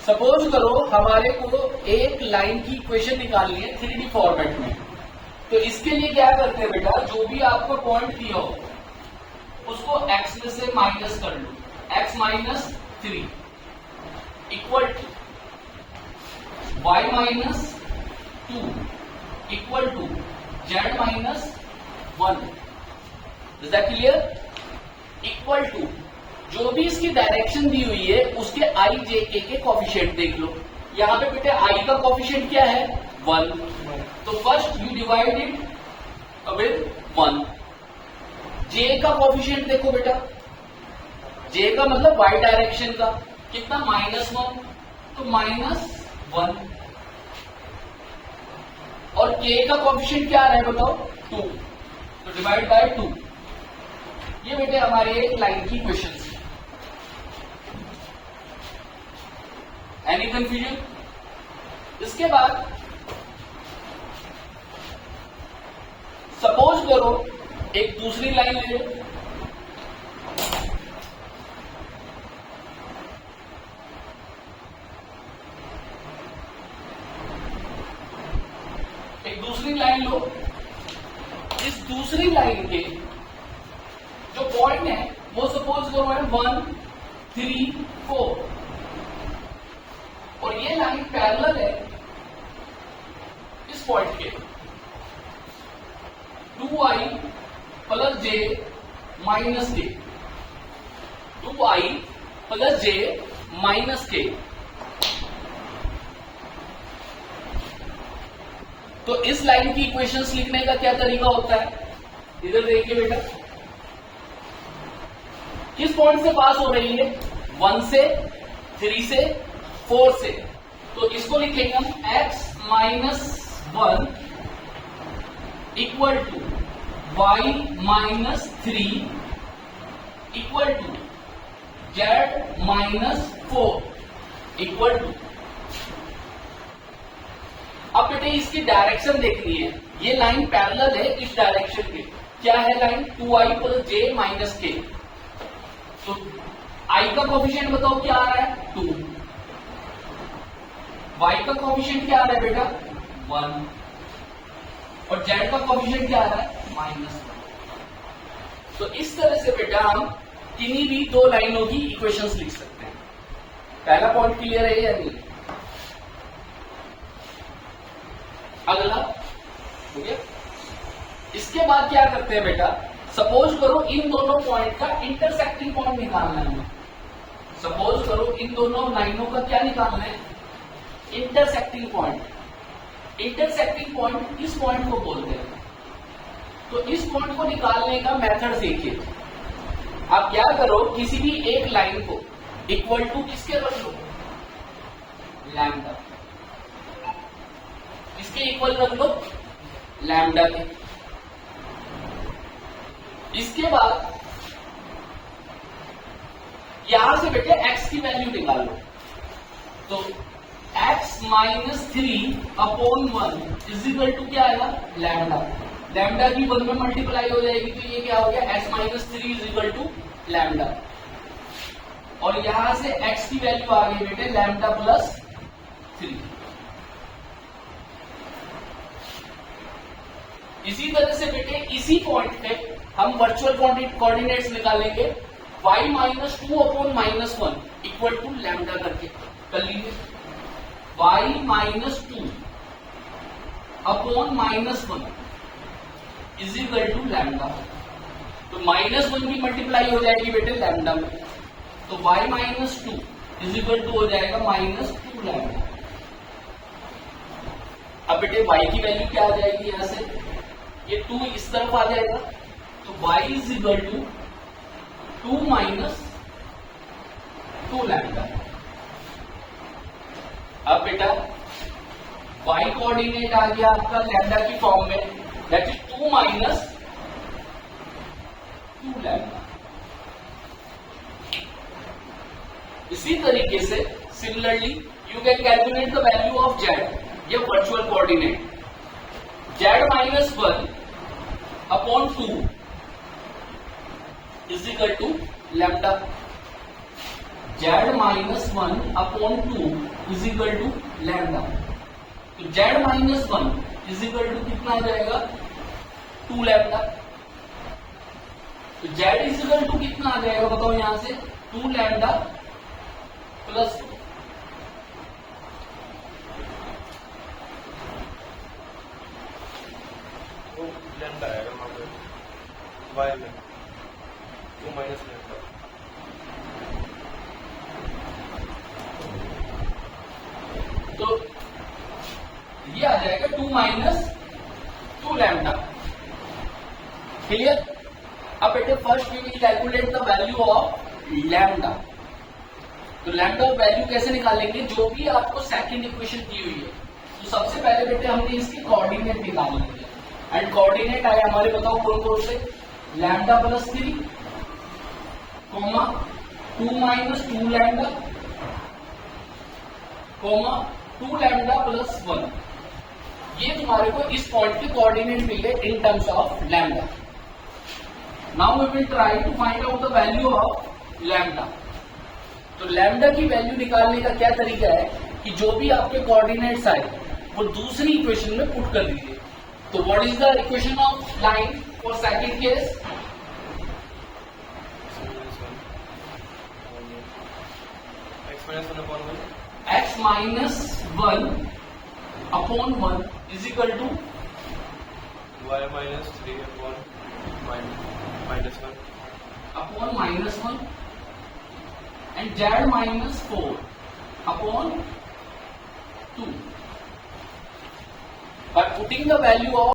Suppose करो हमारे को एक लाइन की इक्वेशन निकालनी है 3D फॉर्मेट में। तो इसके लिए क्या करते हैं बेटा, जो भी आपको पॉइंट दिया हो उसको x में से माइनस कर लो, x minus 3 equal to y minus 2 equal to z minus 1। Is that clear? Equal to जो भी इसकी डायरेक्शन दी हुई है उसके आई जे के कॉफिशिएंट देख लो। यहां पे बेटे आई का कॉफिशिएंट क्या है? 1। तो first you divide it with 1। जे का कॉफिशिएंट देखो बेटा, जे का मतलब वाई डायरेक्शन का कितना? -1। तो -1। और के का कॉफिशिएंट क्या आ रहा है बताओ? 2। तो डिवाइड बाय 2। ये बेटे हमारे एक लाइन की क्वेश्चन है। Any confusion? इसके बाद सपोज करो एक दूसरी लाइन ले लो, एक दूसरी लाइन लो। इस दूसरी लाइन के जो पॉइंट है वो सपोज करो है 1, 3, 4 और ये लाइन पैरेलल है इस पॉइंट के 2i प्लस जे माइनस के, 2i प्लस जे माइनस के। तो इस लाइन की इक्वेशंस लिखने का क्या तरीका होता है? इधर देखिए बेटा, किस पॉइंट से पास हो रही है? 1 से, 3 से, 4 से। तो इसको लिखेंगे हम x minus 1 equal to y minus 3 equal to z minus 4 equal to. अब बेटे इसकी डायरेक्शन देखनी है। ये लाइन पैरेलल है इस डायरेक्शन के। क्या है लाइन? 2i प्लस जे माइनस के। तो i का कोफिशिएंट बताओ क्या आ रहा है? 2। y का कोफिशिएंट क्या आ रहा है बेटा? 1। और z का कोफिशिएंट क्या आ रहा है? -1। तो इस तरह से बेटा हम किन्हीं भी दो लाइनों की इक्वेशंस लिख सकते हैं। पहला पॉइंट क्लियर है या नहीं? अगला हो गया। इसके बाद क्या करते हैं बेटा, सपोज करो इन दोनों पॉइंट का इंटरसेक्टिंग पॉइंट निकालना है। सपोज करो इन दोनों लाइनों का क्या निकालना है? Intersecting point. इंटरसेक्टिंग पॉइंट इस पॉइंट को बोलते हैं। तो इस पॉइंट को निकालने का मेथड देखिए। आप क्या करो, किसी भी एक लाइन को इक्वल टू किसके रख लो? लैम्डा। इसके इक्वल रख लो लैम्डा के। इसके बाद यहां से बेटे x की वैल्यू निकाल लो। तो x minus 3 upon 1 is equal to क्या आएगा? लैम्डा। लैम्डा की 1 में मल्टीप्लाई हो जाएगी तो ये क्या हो गया? x minus 3 is equal to lambda. और यहां से x की वैल्यू आ गई बेटे लैम्डा प्लस 3। इसी तरह से बेटे इसी पॉइंट पे हम वर्चुअल कोऑर्डिनेट्स निकालेंगे। y minus 2 upon -1 equal to lambda करके कर लीजिए। y minus 2 upon -1 is equal to lambda. तो -1 की मल्टीप्लाई हो जाएगी बेटे लैम्डा में। तो y minus 2 is equal to हो जाएगा -2 लैम्डा। अब बेटे y की वैल्यू क्या आ जाएगी? यहां से ये 2 इस तरफ आ जाएगा। तो y is equal to 2 minus 2 lambda. अब बेटा y कोऑर्डिनेट आ गया आपका लैम्डा की फॉर्म में, दैट इज 2 माइनस 2 लैम्डा। इसी तरीके से similarly you can calculate the value of z, ये virtual coordinate. z minus 1 upon 2 is equal to lambda. Z minus 1 upon 2 is equal to lambda. तो Z minus 1 is equal to कितना आ जाएगा 2 lambda. तो Z is equal to कितना आ जाएगा बताओ यहां से 2 लैम्डा प्लस 2। लैम्डा आएगा वहां पे वाई में 2 माइनस लैम्डा। तो ये आ जाएगा 2 माइनस 2 लैम्डा। क्लियर। अब बेटे first we will calculate the value of lambda. तो लैम्डा वैल्यू कैसे निकालेंगे, जो भी आपको सेकंड इक्वेशन दी हुई है तो सबसे पहले बेटे हमने इसके कोऑर्डिनेट निकालेंगे। एंड कोऑर्डिनेट आए हमारे बताओ कौन कौन से, lambda plus 3 comma 2 minus 2 lambda comma 2 lambda plus 1। ये तुम्हारे को इस पॉइंट के कोऑर्डिनेट मिले in terms of lambda. Now we will try to find out the value of lambda. तो लैम्डा की वैल्यू निकालने का क्या तरीका है कि जो भी आपके कोऑर्डिनेट्स आए वो दूसरी इक्वेशन में पुट कर दीजिए। तो what is the equation of line for second case, x minus 1 upon 1 is equal to y minus 3 upon minus 1 upon minus 1 and z minus 4 upon 2। By putting the value of